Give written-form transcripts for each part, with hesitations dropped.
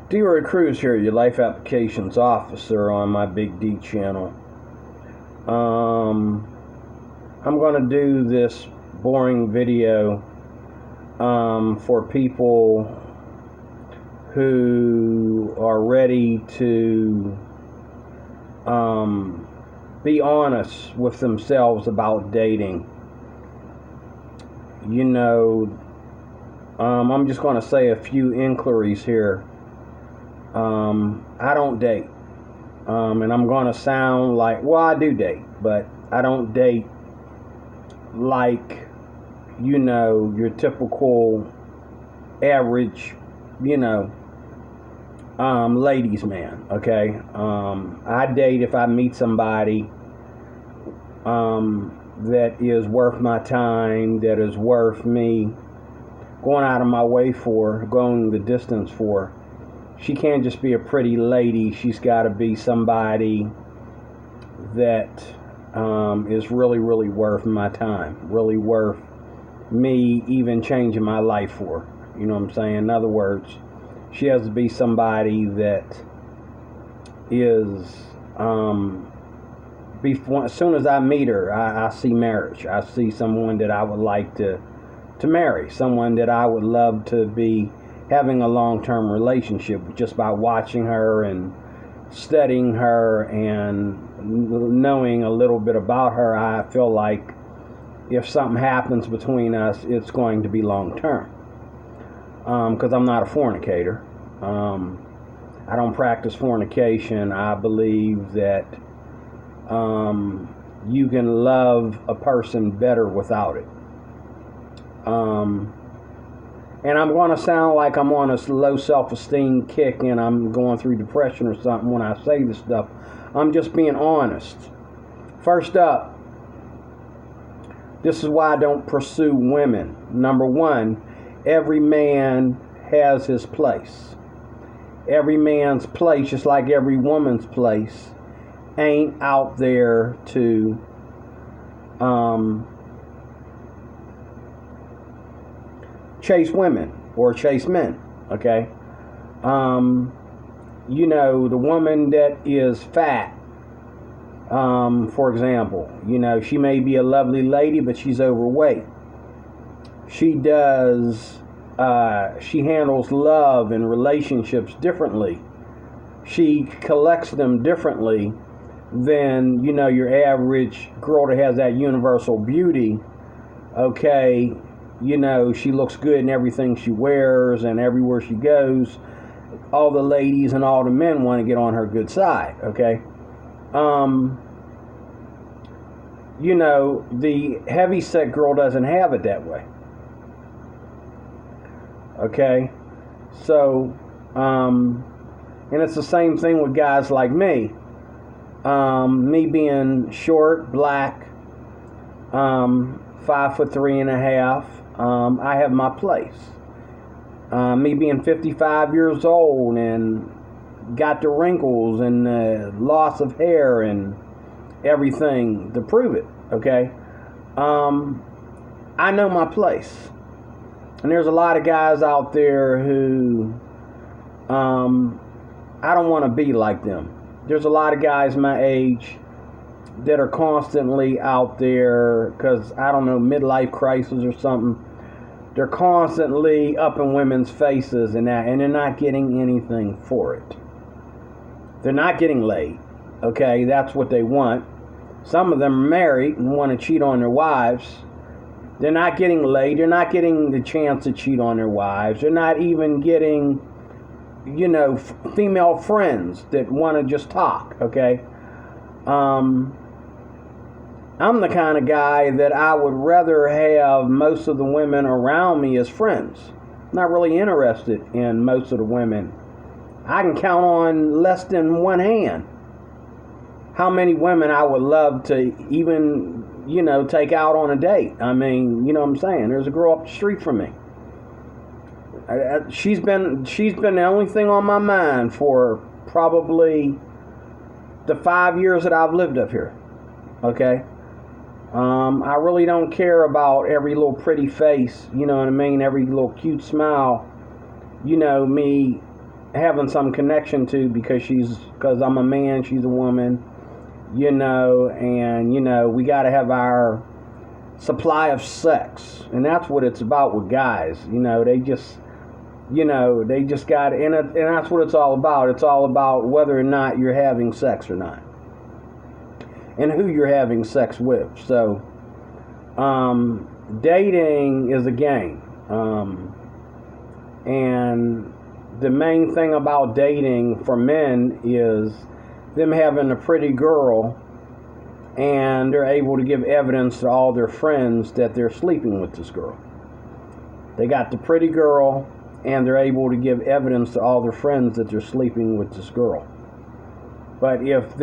D-Roy Cruz here, your life applications officer on my Big D channel. I'm going to do this boring video for people who are ready to be honest with themselves about dating. You know, I'm just going to say a few inquiries here. I don't date. And I'm going to sound like, well, I do date, but I don't date like, you know, your typical average, you know, ladies man, okay? I date if I meet somebody that is worth my time, that is worth me going out of my way for, going the distance for. She can't just be a pretty lady. She's got to be somebody that is really, really worth my time, really worth me even changing my life for. You know what I'm saying? In other words, she has to be somebody that is, as soon as I meet her, I see marriage. I see someone that I would like to marry, someone that I would love to be having a long-term relationship just by watching her and studying her and knowing a little bit about her. I feel like if something happens between us, it's going to be long-term. Because I'm not a fornicator. I don't practice fornication. I believe that you can love a person better without it. And I'm going to sound like I'm on a low self-esteem kick and I'm going through depression or something when I say this stuff. I'm just being honest. First up, this is why I don't pursue women. Number one, every man has his place. Every man's place, just like every woman's place, ain't out there to chase women or chase men, okay? You know, the woman that is fat, for example, you know, she may be a lovely lady, but she's overweight. She handles love and relationships differently. She collects them differently than, you know, your average girl that has that universal beauty, okay? You know, she looks good in everything she wears and everywhere she goes. All the ladies and all the men want to get on her good side, okay? You know, the heavyset girl doesn't have it that way. Okay? So, and it's the same thing with guys like me. Me being short, black, 5'3.5", I have my place. Me being 55 years old and got the wrinkles and the loss of hair and everything to prove it, okay? I know my place. And there's a lot of guys out there who I don't want to be like them. There's a lot of guys my age that are constantly out there because, I don't know, midlife crisis or something. They're constantly up in women's faces and that, and they're not getting anything for it. They're not getting laid, okay? That's what they want. Some of them are married and want to cheat on their wives. They're not getting laid. They're not getting the chance to cheat on their wives. They're not even getting, you know, female friends that want to just talk, okay? I'm the kind of guy that I would rather have most of the women around me as friends. I'm not really interested in most of the women. I can count on less than one hand how many women I would love to even, you know, take out on a date. I mean, you know what I'm saying? There's a girl up the street from me. She's been the only thing on my mind for probably the 5 years that I've lived up here. Okay? I really don't care about every little pretty face, you know what I mean? Every little cute smile. You know, me having some connection to because I'm a man, she's a woman, and we got to have our supply of sex, and that's what it's about with guys. They just got, and that's what it's all about. It's all about whether or not you're having sex or not, and who you're having sex with. So, dating is a game, and the main thing about dating for men is them having a pretty girl, and they're able to give evidence to all their friends that they're sleeping with this girl. They got the pretty girl, and they're able to give evidence to all their friends that they're sleeping with this girl. But if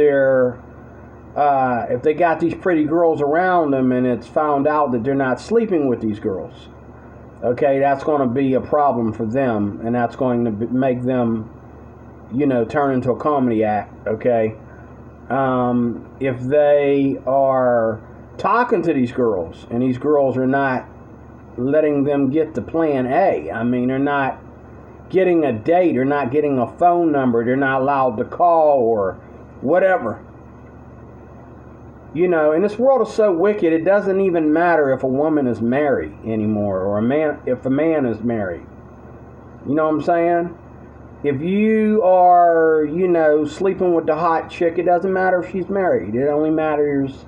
they got these pretty girls around them, and it's found out that they're not sleeping with these girls, okay, that's going to be a problem for them, and that's going to make them, turn into a comedy act, okay? If they are talking to these girls, and these girls are not letting them get to plan A, they're not getting a date, they're not getting a phone number, they're not allowed to call or whatever. And this world is so wicked, it doesn't even matter if a woman is married anymore, or if a man is married. You know what I'm saying? If you are, sleeping with the hot chick, it doesn't matter if she's married. It only matters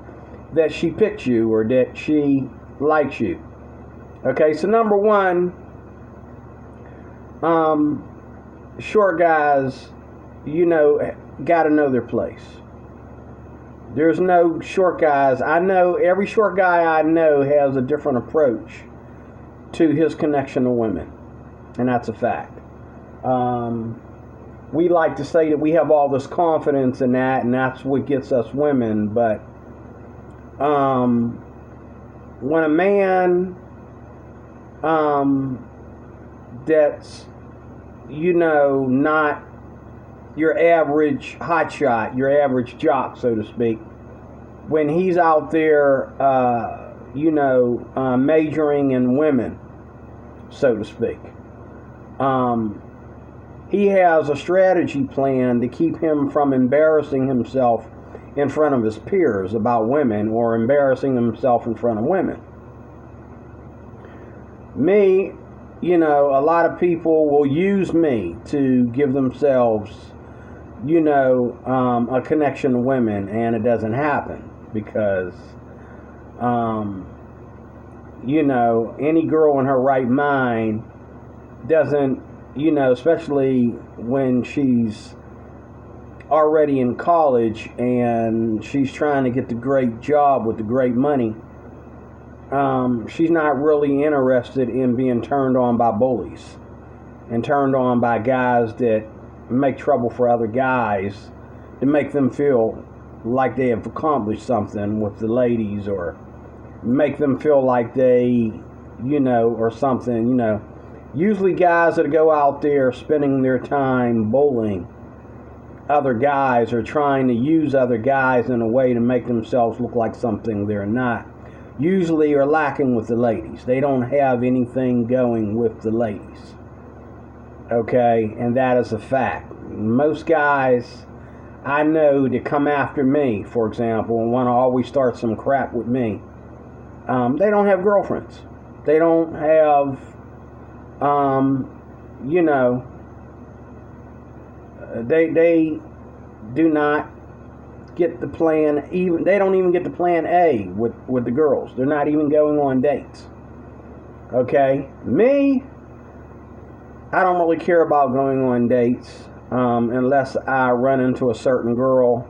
that she picked you or that she likes you. Okay, so number one, short guys, got to know their place. There's no short guys. I know every short guy I know has a different approach to his connection to women, and that's a fact. We like to say that we have all this confidence in that, and that's what gets us women. But when a man that's not your average hotshot, your average jock, so to speak, when he's out there, majoring in women, so to speak, he has a strategy plan to keep him from embarrassing himself in front of his peers about women, or embarrassing himself in front of women. Me, a lot of people will use me to give themselves, a connection to women, and it doesn't happen because, any girl in her right mind doesn't, especially when she's already in college and she's trying to get the great job with the great money, she's not really interested in being turned on by bullies and turned on by guys that make trouble for other guys to make them feel like they have accomplished something with the ladies, or make them feel like they, or something, Usually guys that go out there spending their time bullying other guys, or trying to use other guys in a way to make themselves look like something they're not, usually are lacking with the ladies. They don't have anything going with the ladies. Okay, and that is a fact. Most guys I know that come after me, for example, and want to always start some crap with me, they don't have girlfriends. They don't have, they do not get the plan, they don't even get the plan A with the girls. They're not even going on dates. Okay, me, I don't really care about going on dates unless I run into a certain girl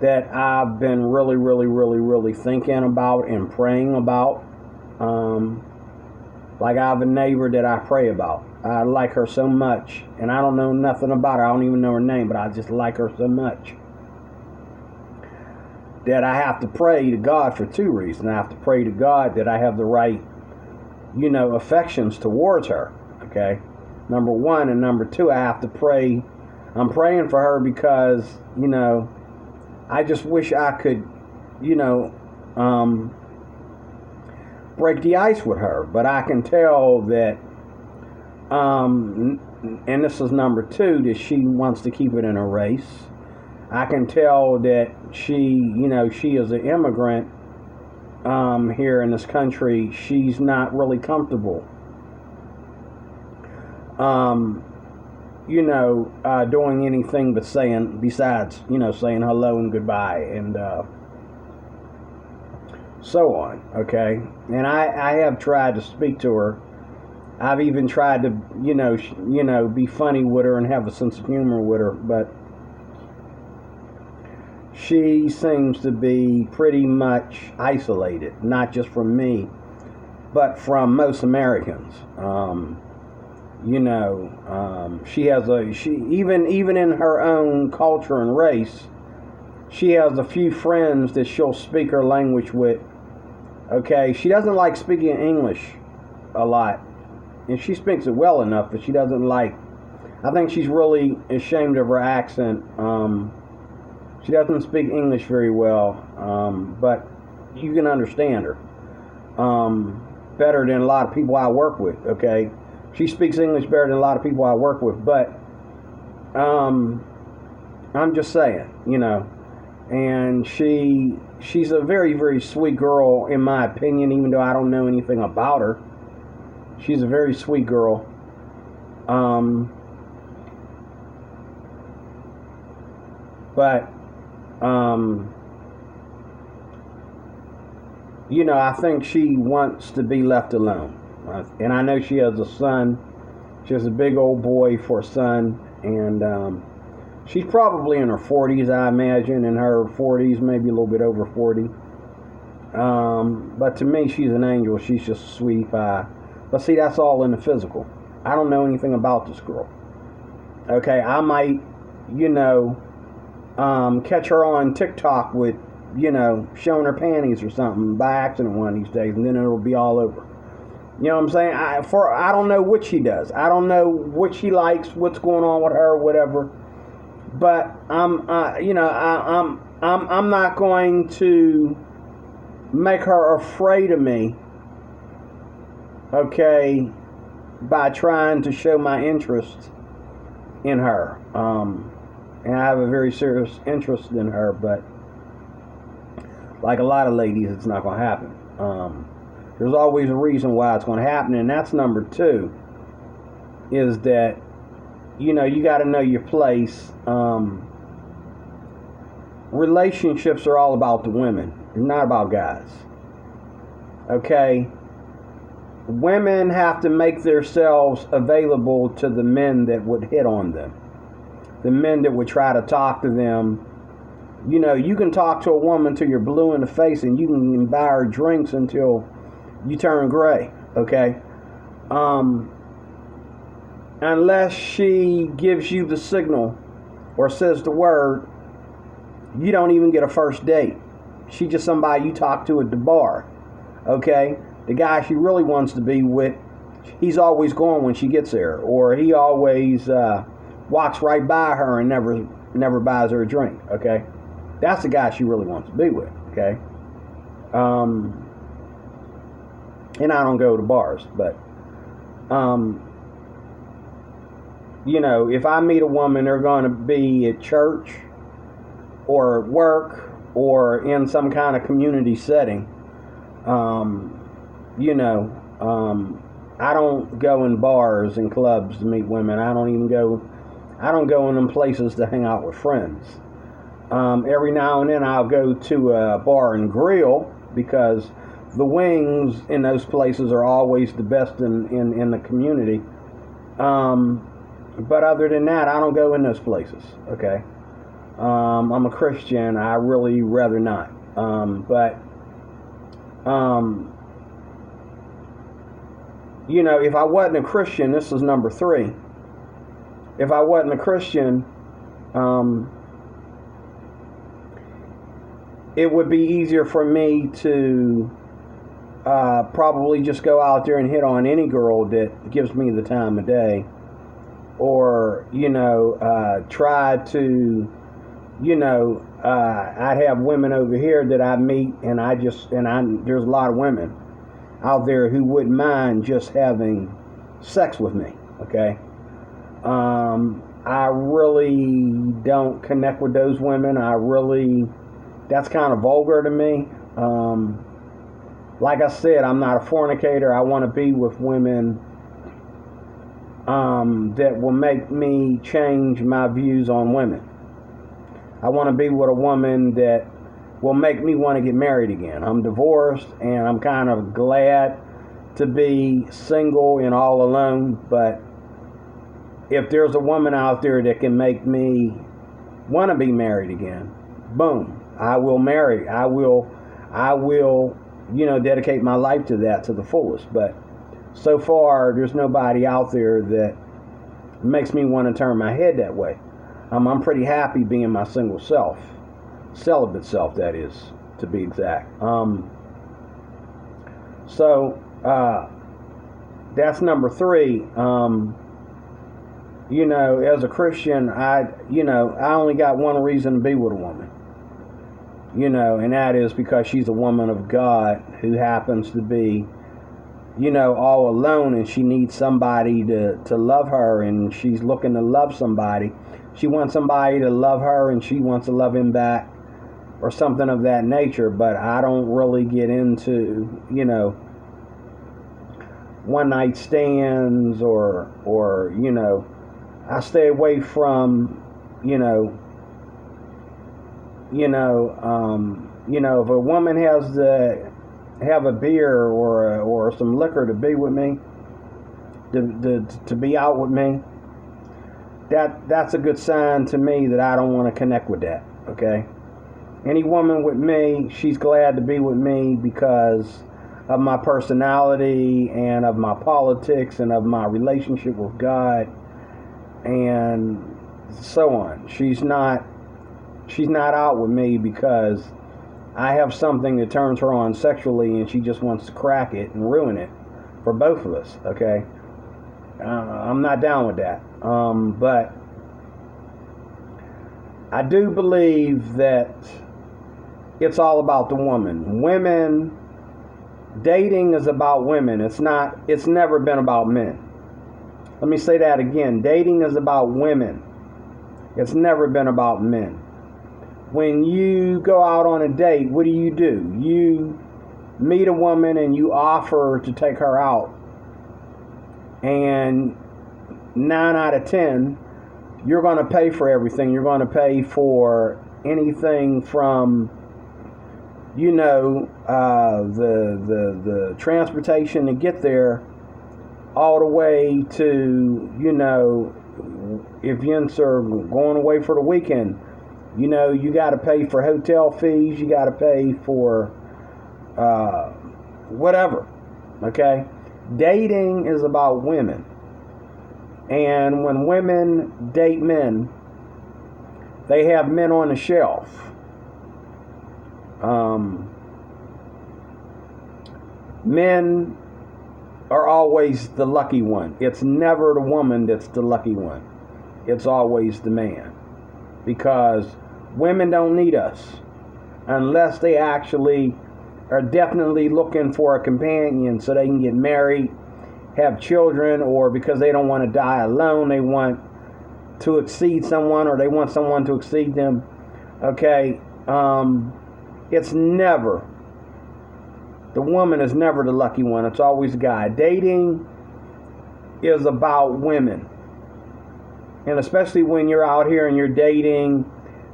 that I've been really, really, really, really thinking about and praying about. Like I have a neighbor that I pray about. I like her so much, and I don't know nothing about her. I don't even know her name, but I just like her so much that I have to pray to God for two reasons. I have to pray to God that I have the right, affections towards her, okay? Number one, and number two, I have to pray. I'm praying for her because, I just wish I could, break the ice with her. But I can tell that, And this is number two, that she wants to keep it in a race. I can tell that she is an immigrant here in this country. She's not really comfortable, doing anything but besides saying hello and goodbye and so on. Okay, and I have tried to speak to her. I've even tried to be funny with her and have a sense of humor with her, but she seems to be pretty much isolated, not just from me, but from most Americans. She even in her own culture and race, she has a few friends that she'll speak her language with. Okay, she doesn't like speaking English a lot, and she speaks it well enough, but she doesn't like. I think she's really ashamed of her accent. She doesn't speak English very well, but you can understand her better than a lot of people I work with. Okay, she speaks English better than a lot of people I work with, but I'm just saying, and she's a very, very sweet girl in my opinion, even though I don't know anything about her. She's a very sweet girl. But I think she wants to be left alone. And I know she has a son. She has a big old boy for a son. And she's probably in her 40s, I imagine. In her 40s, maybe a little bit over 40. But to me, she's an angel. She's just a sweetie pie. But see, that's all in the physical. I don't know anything about this girl. Okay, I might, catch her on TikTok with, showing her panties or something by accident one of these days, and then it'll be all over. You know what I'm saying? I don't know what she does. I don't know what she likes, what's going on with her, or whatever. But I'm not going to make her afraid of me. Okay, by trying to show my interest in her. And I have a very serious interest in her, but like a lot of ladies, it's not going to happen. There's always a reason why it's going to happen, and that's number two, is that, you got to know your place. Relationships are all about the women, not about guys. Okay? Women have to make themselves available to the men that would hit on them. The men that would try to talk to them. You can talk to a woman till you're blue in the face, and you can buy her drinks until you turn gray. Okay? Unless she gives you the signal or says the word, you don't even get a first date. She's just somebody you talk to at the bar. Okay? The guy she really wants to be with, he's always gone when she gets there, or he always walks right by her and never buys her a drink. Okay, that's the guy she really wants to be with. Okay, and I don't go to bars, but if I meet a woman, they're going to be at church or at work or in some kind of community setting. I don't go in bars and clubs to meet women. I don't go in them places to hang out with friends. Every now and then I'll go to a bar and grill, because the wings in those places are always the best in the community. But other than that, I don't go in those places. Okay. I'm a Christian. I really rather not. If I wasn't a Christian, this is number three. If I wasn't a Christian, it would be easier for me to probably just go out there and hit on any girl that gives me the time of day, or try to, I'd have women over here that I meet, and there's a lot of women out there who wouldn't mind just having sex with me. Okay. I really don't connect with those women. That's kind of vulgar to me. Like I said, I'm not a fornicator. I want to be with women that will make me change my views on women. I want to be with a woman that will make me want to get married again. I'm divorced and I'm kind of glad to be single and all alone, but if there's a woman out there that can make me want to be married again, boom, I will marry. I will, dedicate my life to that to the fullest. But so far, there's nobody out there that makes me want to turn my head that way. I'm pretty happy being my single self, celibate self, that is, to be exact. So that's number 3. As a Christian, I only got one reason to be with a woman. And that is because she's a woman of God who happens to be, all alone, and she needs somebody to love her, and she's looking to love somebody. She wants somebody to love her, and she wants to love him back, or something of that nature. But I don't really get into, one night stands or I stay away from, if a woman has to have a beer or some liquor to be with me, to be out with me, that's a good sign to me that I don't want to connect with that. Okay, any woman with me, she's glad to be with me because of my personality and of my politics and of my relationship with God and so on. She's not out with me because I have something that turns her on sexually and she just wants to crack it and ruin it for both of us. Okay, I'm not down with that. But I do believe that it's all about the woman. Dating is about women. It's never been about men. Let me say that again. Dating is about women. It's never been about men. When you go out on a date, what do? You meet a woman and you offer to take her out. And 9 out of 10, you're going to pay for everything. You're going to pay for anything from, the transportation to get there, all the way to, if you're going away for the weekend, you got to pay for hotel fees. You got to pay for whatever. Okay, dating is about women, and when women date men, they have men on the shelf. Men are always the lucky one. It's never the woman that's the lucky one. It's always the man. Because women don't need us unless they actually are definitely looking for a companion so they can get married, have children, or because they don't want to die alone, they want to exceed someone, or they want someone to exceed them. Okay, it's never, the woman is never the lucky one. It's always the guy. Dating is about women. And especially when you're out here and you're dating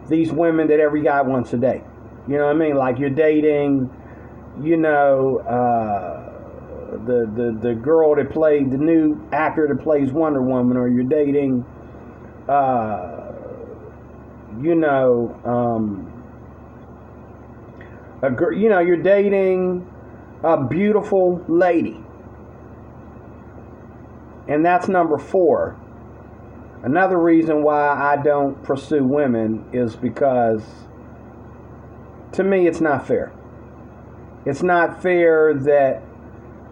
these women that every guy wants to date. You know what I mean? Like you're dating, the girl that played, the new actor that plays Wonder Woman, or you're dating, you're dating a beautiful lady. And that's number 4. Another reason why I don't pursue women is because, to me, it's not fair. It's not fair that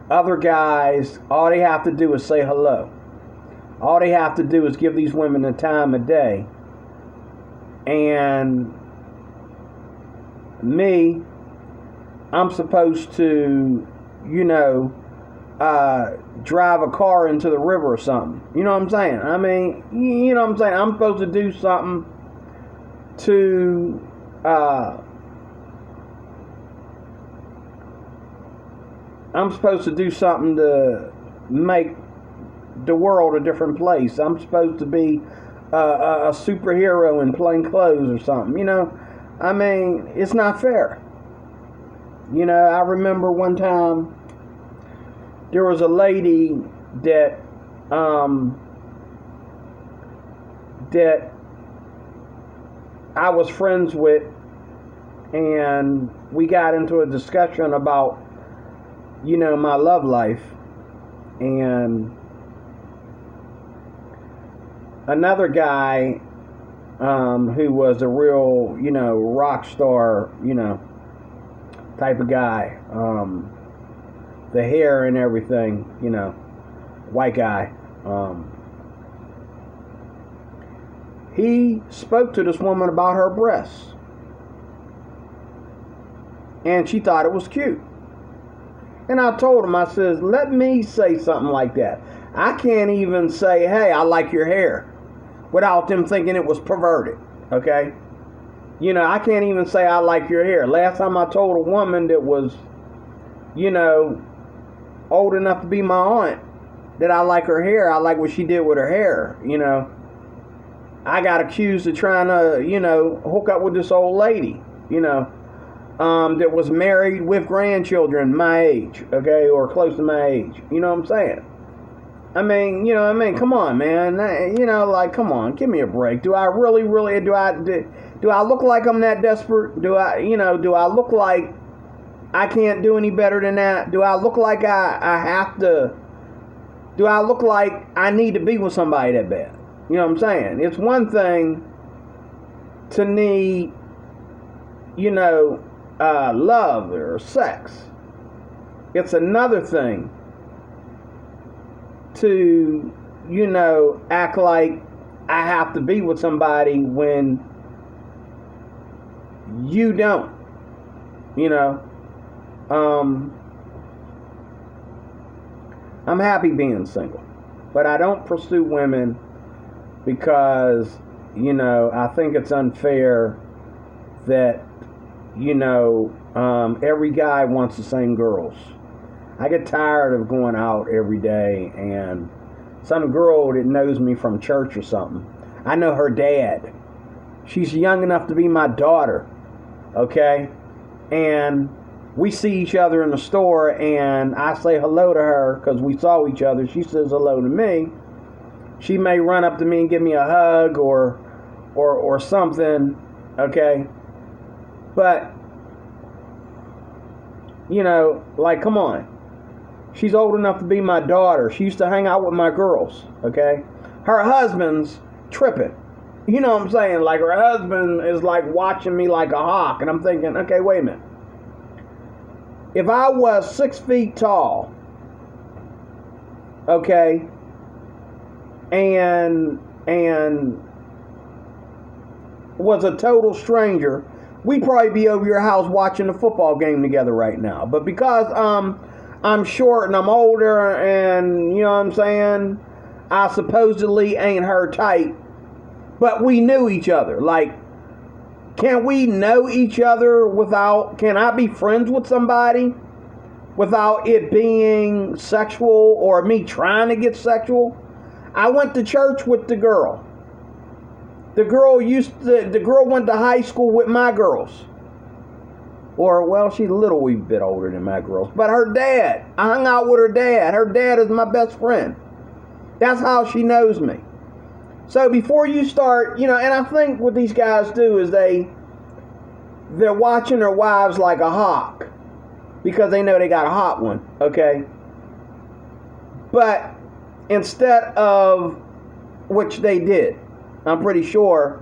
other guys, all they have to do is say hello. All they have to do is give these women the time of day. And me, I'm supposed to, drive a car into the river or something. You know what I'm saying? I mean, you know what I'm saying? I'm supposed to do something to make the world a different place. I'm supposed to be a superhero in plain clothes or something. You know, I mean, it's not fair. You know, I remember one time there was a lady that that I was friends with, and we got into a discussion about, you know, my love life, and another guy who was a real, you know, rock star, you know, type of guy, the hair and everything, you know, white guy, he spoke to this woman about her breasts, and she thought it was cute. And I told him, I says, let me say something like that. I can't even say, hey, I like your hair, without them thinking it was perverted, okay? You know, I can't even say I like your hair. Last time I told a woman that was, you know, old enough to be my aunt that I like her hair, I like what she did with her hair, you know. I got accused of trying to, you know, hook up with this old lady, you know, that was married with grandchildren my age, okay, or close to my age. You know what I'm saying? I mean, you know what I mean? Come on, man. You know, like, come on, give me a break. Do I really, do I look like I'm that desperate? Do I look like I can't do any better than that? Do I look like I have to? Do I look like I need to be with somebody that bad? You know what I'm saying? It's one thing to need, you know, love or sex. It's another thing to, you know, act like I have to be with somebody when you don't, you know. I'm happy being single, but I don't pursue women because, you know, I think it's unfair that, you know, every guy wants the same girls. I get tired of going out every day and some girl that knows me from church or something, I know her dad. She's young enough to be my daughter, okay? And we see each other in the store and I say hello to her because we saw each other. She says hello to me. She may run up to me and give me a hug or something, okay? But, you know, like, come on. She's old enough to be my daughter. She used to hang out with my girls, okay? Her husband's tripping. You know what I'm saying? Like, her husband is like watching me like a hawk. And I'm thinking, okay, wait a minute. If I was 6 feet tall, okay, and was a total stranger, we'd probably be over your house watching the football game together right now. But because I'm short and I'm older and, you know what I'm saying, I supposedly ain't her type, but we knew each other. Like, can we know each other can I be friends with somebody without it being sexual or me trying to get sexual? I went to church with the girl. The girl went to high school with my girls. Or, well, she's a little wee bit older than my girls. But her dad, I hung out with her dad. Her dad is my best friend. That's how she knows me. So before you start, you know, and I think what these guys do is they're watching their wives like a hawk because they know they got a hot one, okay? But instead of, which they did, I'm pretty sure,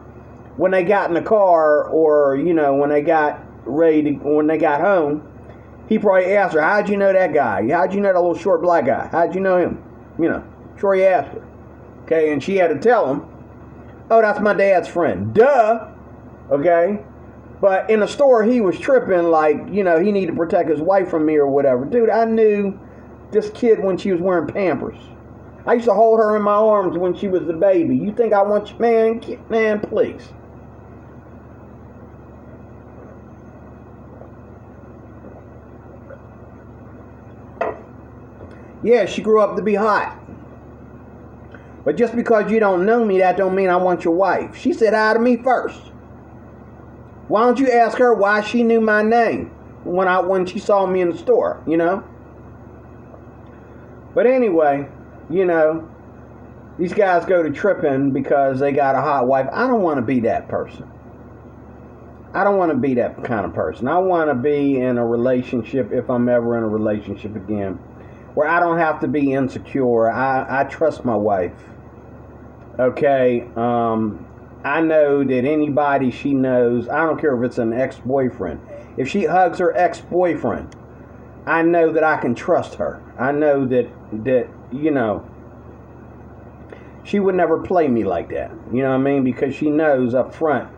when they got in the car or, you know, when they got home, he probably asked her, how'd you know that guy? How'd you know that little short black guy? How'd you know him? You know, sure he asked her. Okay, and she had to tell him, oh, that's my dad's friend. Duh. Okay? But in the store, he was tripping like, you know, he needed to protect his wife from me or whatever. Dude, I knew this kid when she was wearing Pampers. I used to hold her in my arms when she was a baby. You think I want you, man, please. Yeah, she grew up to be hot. But just because you don't know me, that don't mean I want your wife. She said hi to me first. Why don't you ask her why she knew my name when she saw me in the store, you know? But anyway, you know, these guys go to tripping because they got a hot wife. I don't want to be that person. I don't want to be that kind of person. I want to be in a relationship, if I'm ever in a relationship again, where I don't have to be insecure. I trust my wife. Okay, I know that anybody she knows, I don't care if it's an ex-boyfriend, if she hugs her ex-boyfriend, I know that I can trust her. I know that you know, she would never play me like that. You know what I mean? Because she knows up front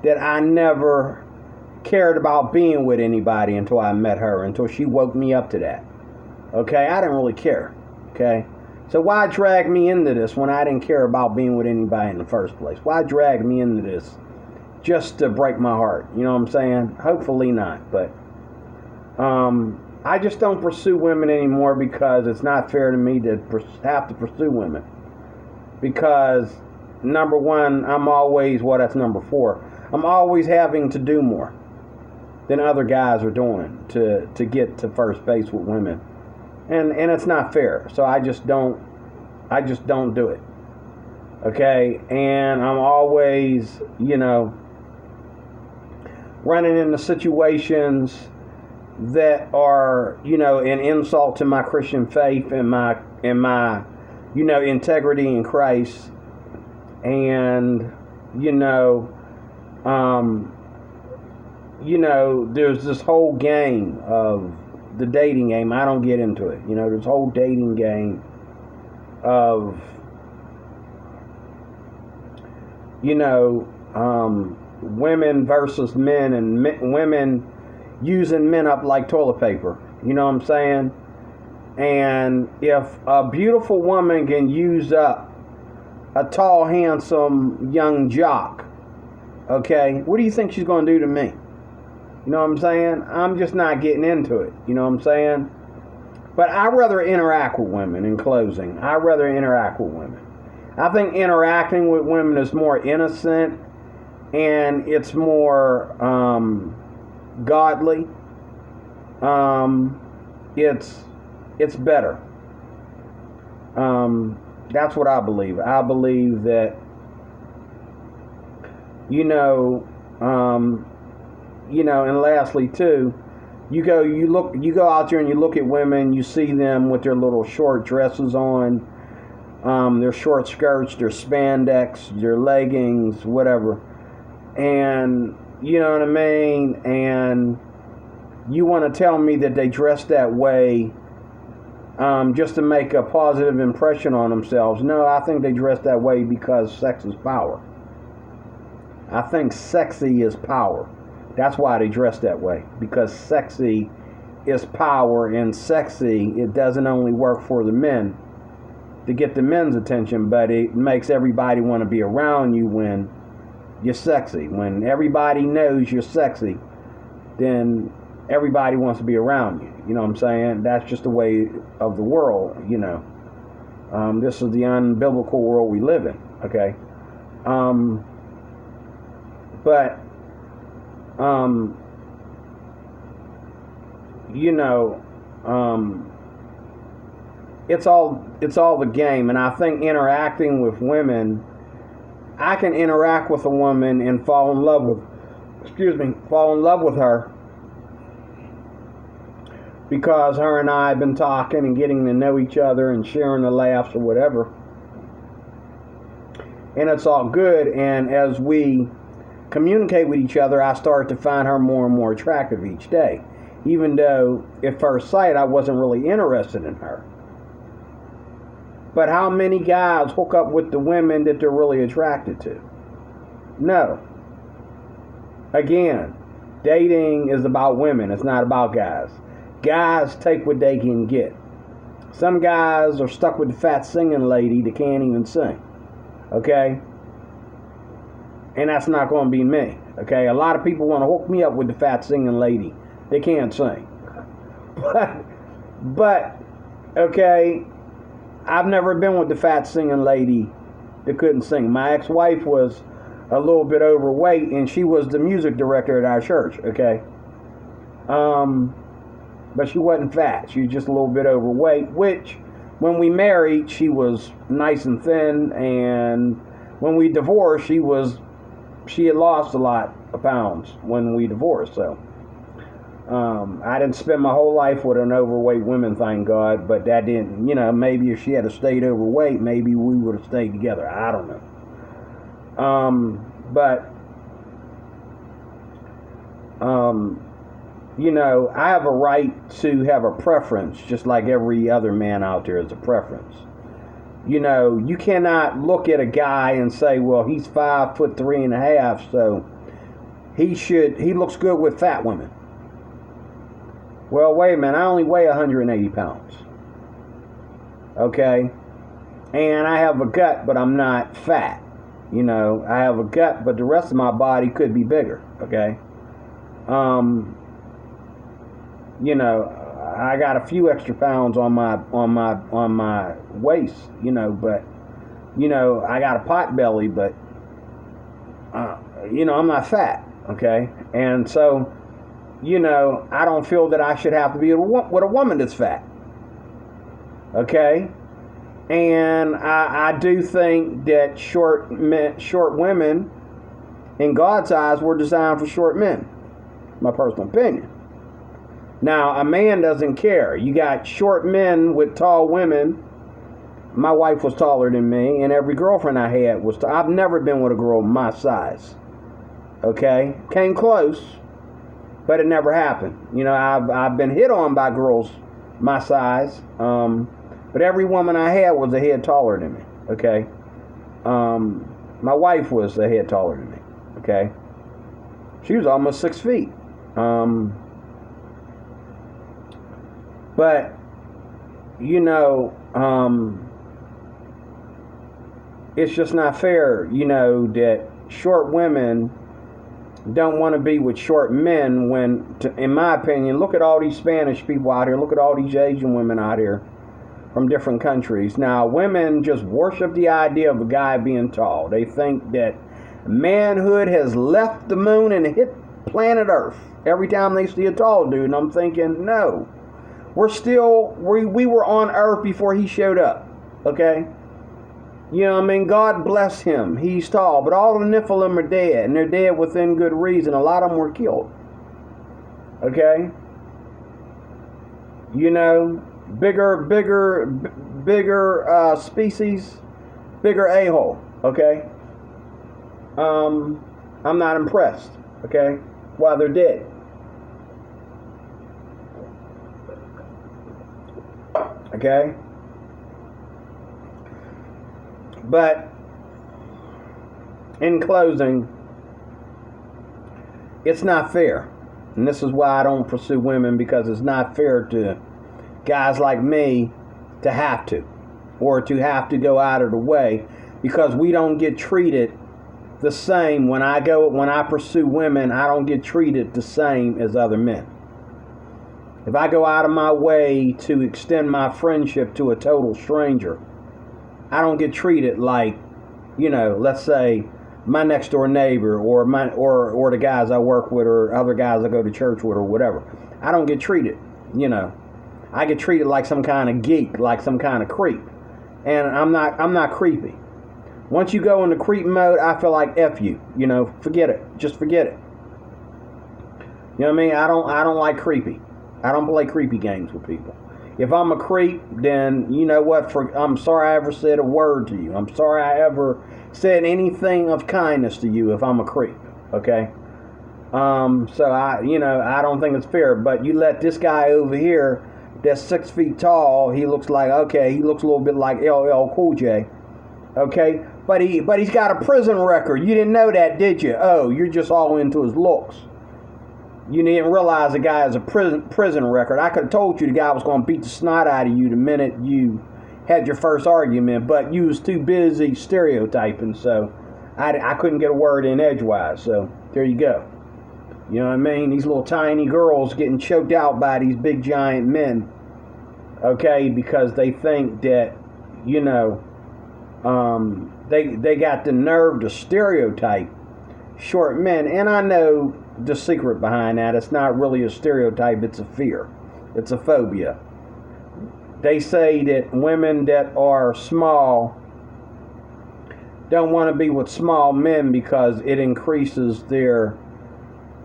that I never cared about being with anybody until I met her, until she woke me up to that. Okay, I didn't really care. Okay. So why drag me into this when I didn't care about being with anybody in the first place? Why drag me into this just to break my heart? You know what I'm saying? Hopefully not. But I just don't pursue women anymore because it's not fair to me to have to pursue women. Because, number one, I'm always, well, that's number 4. I'm always having to do more than other guys are doing to get to first base with women. And it's not fair. So I just don't do it. Okay? And I'm always, you know, running into situations that are, you know, an insult to my Christian faith and my you know, integrity in Christ. And you know, there's this whole game of the dating game. I don't get into it. You know, this whole dating game of, you know, women versus men, and women using men up like toilet paper. You know what I'm saying? And if a beautiful woman can use up a tall, handsome young jock, okay, what do you think she's going to do to me? You know what I'm saying? I'm just not getting into it. You know what I'm saying? But I'd rather interact with women. In closing, I'd rather interact with women. I think interacting with women is more innocent and it's more godly. It's better. That's what I believe. I believe that, you know, and lastly too, you go out there and you look at women, you see them with their little short dresses on, their short skirts, their spandex, their leggings, whatever, and you know what I mean, and you want to tell me that they dress that way just to make a positive impression on themselves. No, I think they dress that way because sex is power. I think sexy is power. That's why they dress that way, because sexy is power, and sexy, it doesn't only work for the men to get the men's attention, but it makes everybody want to be around you when you're sexy. When everybody knows you're sexy, then everybody wants to be around you. You know what I'm saying? That's just the way of the world, you know. This is the unbiblical world we live in, okay? But you know, it's all the game. And I think interacting with women, I can interact with a woman and fall in love with her because her and I have been talking and getting to know each other and sharing the laughs or whatever, and it's all good. And as we communicate with each other, I start to find her more and more attractive each day, even though at first sight I wasn't really interested in her. But how many guys hook up with the women that they're really attracted to? No. Again, dating is about women. It's not about guys. Guys take what they can get. Some guys are stuck with the fat singing lady that can't even sing. Okay? And that's not going to be me. Okay? A lot of people want to hook me up with the fat singing lady. They can't sing. But okay, I've never been with the fat singing lady that couldn't sing. My ex-wife was a little bit overweight, and she was the music director at our church. Okay? But she wasn't fat. She was just a little bit overweight, which when we married, she was nice and thin, and when we divorced, she had lost a lot of pounds when we divorced. So I didn't spend my whole life with an overweight woman, thank God, but that didn't, maybe if she had stayed overweight, maybe we would have stayed together. I don't know. I have a right to have a preference, just like every other man out there has a preference. You cannot look at a guy and say, well, he's 5'3.5", so he looks good with fat women. Well, wait a minute, I only weigh 180 pounds. Okay? And I have a gut, but I'm not fat. I have a gut, but the rest of my body could be bigger. Okay? I got a few extra pounds on my waist, but I got a pot belly, but I'm not fat, okay? And so, I don't feel that I should have to be with a woman that's fat, okay? And I do think that short women, in God's eyes, were designed for short men. My personal opinion. Now, a man doesn't care. You got short men with tall women. My wife was taller than me, and every girlfriend I had was tall. I've never been with a girl my size. Okay? Came close, but it never happened. I've been hit on by girls my size, but every woman I had was a head taller than me. Okay? My wife was a head taller than me. Okay? She was almost 6 feet. But, it's just not fair, that short women don't want to be with short men when, in my opinion, look at all these Spanish people out here, look at all these Asian women out here from different countries. Now, women just worship the idea of a guy being tall. They think that manhood has left the moon and hit planet Earth every time they see a tall dude, and I'm thinking, no. We were on Earth before he showed up, okay? God bless him. He's tall, but all the Nephilim are dead, and they're dead within good reason. A lot of them were killed, okay? Bigger species, bigger a-hole, okay? I'm not impressed, okay? While they're dead. Okay? But in closing, it's not fair. And this is why I don't pursue women, because it's not fair to guys like me to have to, or to have to go out of the way, because we don't get treated the same. When I pursue women, I don't get treated the same as other men. If I go out of my way to extend my friendship to a total stranger, I don't get treated like, let's say my next door neighbor or the guys I work with or other guys I go to church with or whatever. I don't get treated, I get treated like some kind of geek, like some kind of creep. And I'm not creepy. Once you go into creep mode, I feel like F you, forget it. Just forget it. You know what I mean? I don't like creepy. I don't play creepy games with people. If I'm a creep, then you know what? I'm sorry I ever said a word to you. I'm sorry I ever said anything of kindness to you if I'm a creep. Okay? So I don't think it's fair. But you let this guy over here that's 6 feet tall, he looks a little bit like LL Cool J. Okay? But he's got a prison record. You didn't know that, did you? Oh, you're just all into his looks. You didn't realize the guy has a prison record. I could have told you the guy was going to beat the snot out of you the minute you had your first argument, but you was too busy stereotyping, so I couldn't get a word in edgewise. So there you go. You know what I mean? These little tiny girls getting choked out by these big giant men, okay, because they think that, you know, they got the nerve to stereotype short men. And I know the secret behind that. It's not really a stereotype, it's a fear. It's a phobia. They say that women that are small don't want to be with small men because it increases their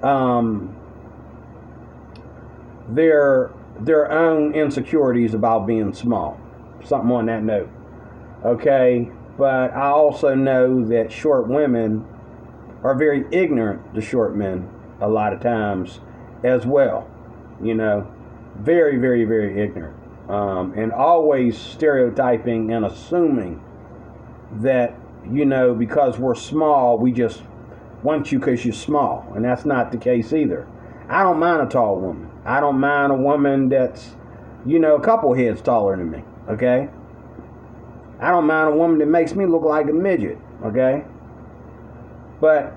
own insecurities about being small. Something on that note. Okay, but I also know that short women are very ignorant to short men a lot of times as well. You know, very, very, very ignorant. And always stereotyping and assuming that, you know, because we're small, we just want you because you're small. And that's not the case either. I don't mind a tall woman. I don't mind a woman that's, you know, a couple heads taller than me, okay? I don't mind a woman that makes me look like a midget, okay? But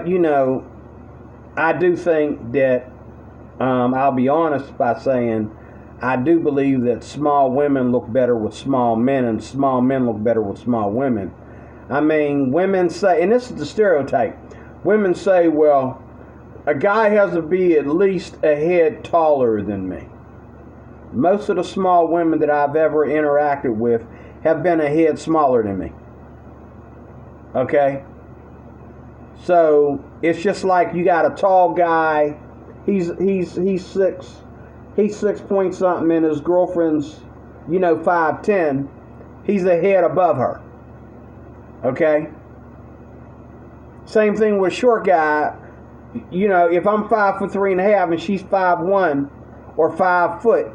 you know, I do think that, I'll be honest by saying, I do believe that small women look better with small men and small men look better with small women. I mean, women say, and this is the stereotype, women say, well, a guy has to be at least a head taller than me. Most of the small women that I've ever interacted with have been a head smaller than me. Okay? So it's just like you got a tall guy, he's 6 point something, and his girlfriend's, you know, 5'10". He's a head above her. Okay? Same thing with short guy. You know, if I'm 5'3.5" and she's 5'1" or 5 foot,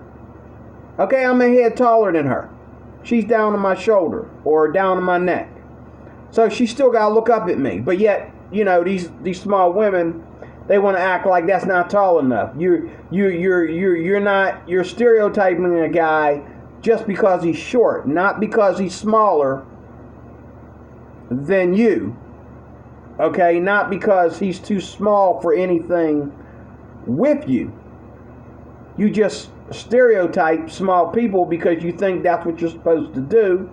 okay, I'm a head taller than her. She's down on my shoulder or down on my neck. So she still gotta look up at me. But yet, you know, these small women, they want to act like that's not tall enough. You're stereotyping a guy just because he's short, not because he's smaller than you. Okay, not because he's too small for anything with you. You just stereotype small people because you think that's what you're supposed to do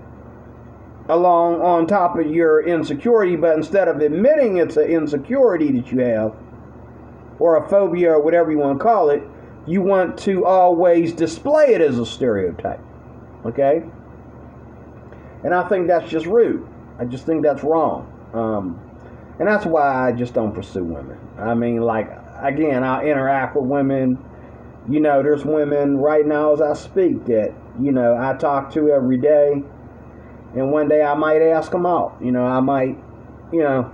along on top of your insecurity, but instead of admitting it's an insecurity that you have or a phobia or whatever you want to call it, you want to always display it as a stereotype. Okay? And I think that's just rude. I just think that's wrong. And that's why I just don't pursue women. I mean, like, again, I interact with women. You know, there's women right now as I speak that, you know, I talk to every day. And one day I might ask them out. You know, I might, you know,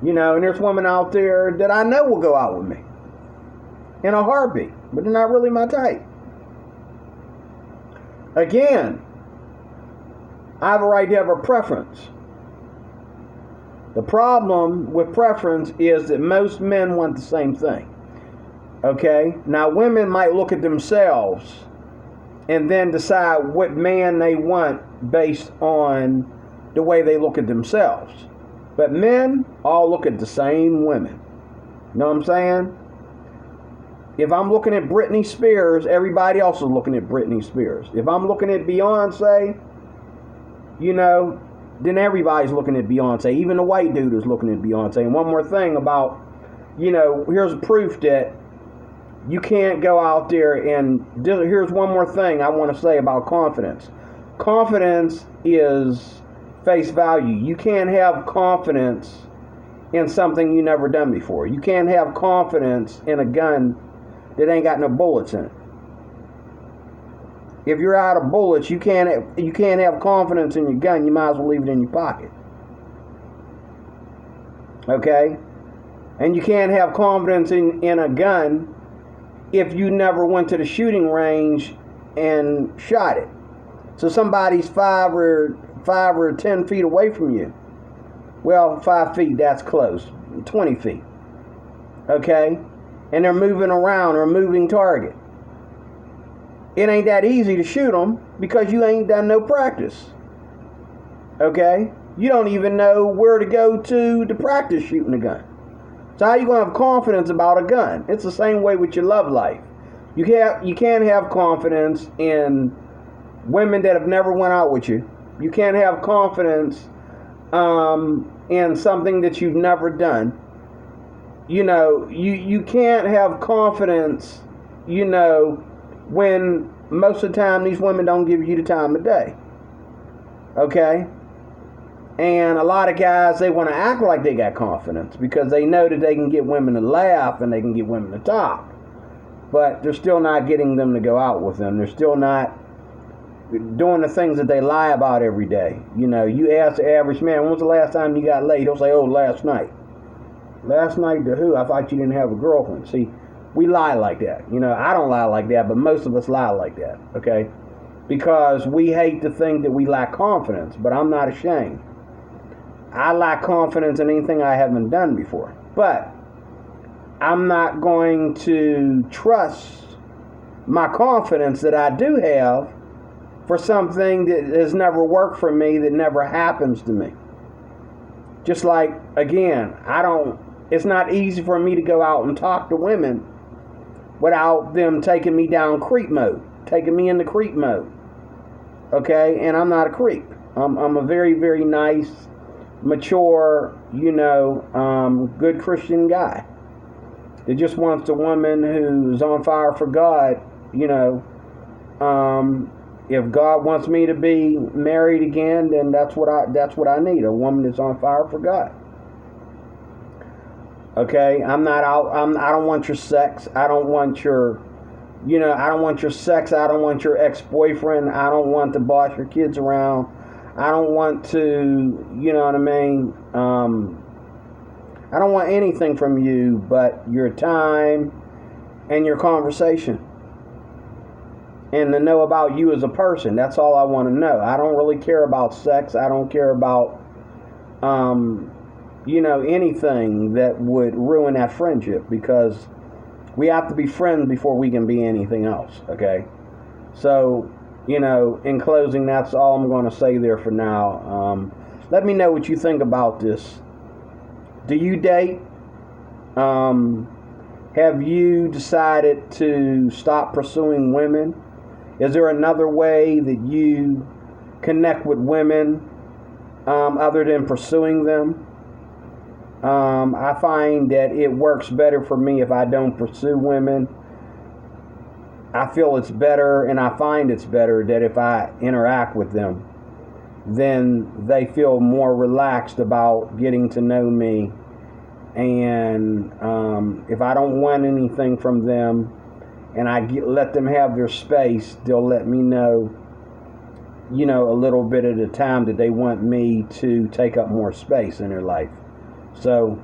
and there's women out there that I know will go out with me in a heartbeat, but they're not really my type. Again, I have a right to have a preference. The problem with preference is that most men want the same thing. Okay? Now, women might look at themselves and then decide what man they want based on the way they look at themselves. But men all look at the same women. You know what I'm saying? If I'm looking at Britney Spears, everybody else is looking at Britney Spears. If I'm looking at Beyonce, you know, then everybody's looking at Beyonce. Even the white dude is looking at Beyonce. And one more thing about, you know, here's proof that you can't go out there and, here's one more thing I want to say about confidence. Confidence is face value. You can't have confidence in something you never done before. You can't have confidence in a gun that ain't got no bullets in it. If you're out of bullets, you can't have confidence in your gun. You might as well leave it in your pocket. Okay? And you can't have confidence in a gun if you never went to the shooting range and shot it. So somebody's 5 or 5 or 10 feet away from you. Well, 5 feet, that's close. 20 feet. Okay? And they're moving around, or a moving target. It ain't that easy to shoot them because you ain't done no practice. Okay? You don't even know where to go to practice shooting a gun. So how you going to have confidence about a gun? It's the same way with your love life. You can't have confidence in women that have never went out with you. You can't have confidence in something that you've never done. You know, you can't have confidence, you know, when most of the time these women don't give you the time of day. Okay? And a lot of guys, they want to act like they got confidence because they know that they can get women to laugh and they can get women to talk. But they're still not getting them to go out with them. They're still not doing the things that they lie about every day. You know, you ask the average man, when was the last time you got laid? He'll say, oh, last night. Last night to who? I thought you didn't have a girlfriend. See, we lie like that. You know, I don't lie like that, but most of us lie like that, okay? Because we hate to think that we lack confidence, but I'm not ashamed. I lack confidence in anything I haven't done before. But I'm not going to trust my confidence that I do have for something that has never worked for me, that never happens to me. Just like, again, it's not easy for me to go out and talk to women without them taking me down creep mode, taking me into creep mode. Okay? And I'm not a creep. I'm a very, very nice, mature, you know, good Christian guy that just wants a woman who's on fire for God. You know, if God wants me to be married again, then that's what I need, a woman that's on fire for God. Okay, I don't want your sex. I don't want your, you know, I don't want your sex. I don't want your ex-boyfriend. I don't want to boss your kids around. I don't want to, you know what I mean? I don't want anything from you but your time and your conversation. And to know about you as a person. That's all I want to know. I don't really care about sex. I don't care about, you know, anything that would ruin that friendship, because we have to be friends before we can be anything else, okay? So, you know, in closing, that's all I'm going to say there for now. Let me know what you think about this. Do you date? Have you decided to stop pursuing women? Is there another way that you connect with women other than pursuing them? I find that it works better for me if I don't pursue women. I feel it's better, and I find it's better that if I interact with them, then they feel more relaxed about getting to know me. And if I don't want anything from them and I let them have their space, they'll let me know, you know, a little bit at a time that they want me to take up more space in their life. So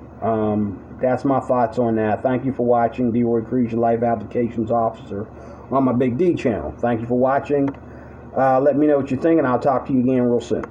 that's my thoughts on that. Thank you for watching. D. Cruz, your Life Applications Officer on my Big D channel. Thank you for watching. Let me know what you think, and I'll talk to you again real soon.